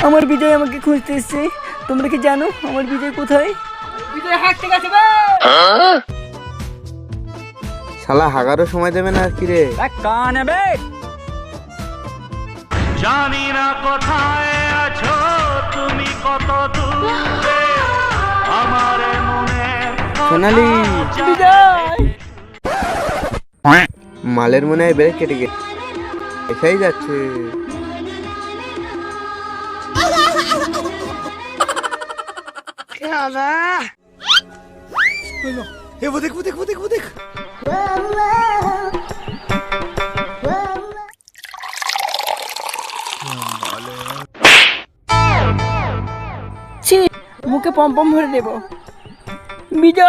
আমার বিজয় আমাকে খুঁজতে এসছে। তোমরা কি জানো আমার বিজয় কোথায়? বিজয় হাঁটতে গেছে বে। শালা হাগারও সময় দেবে না কি রে? কানে বে। জানি না কোথায় আছো তুমি, কত দূরে আমার মনে। সোনালি, বিজয় মালের মনে হয় ব্রেক কেটে গেছে, এসেই যাচ্ছে। ছি, মুখে পম পম ভরে দেব। বিজয়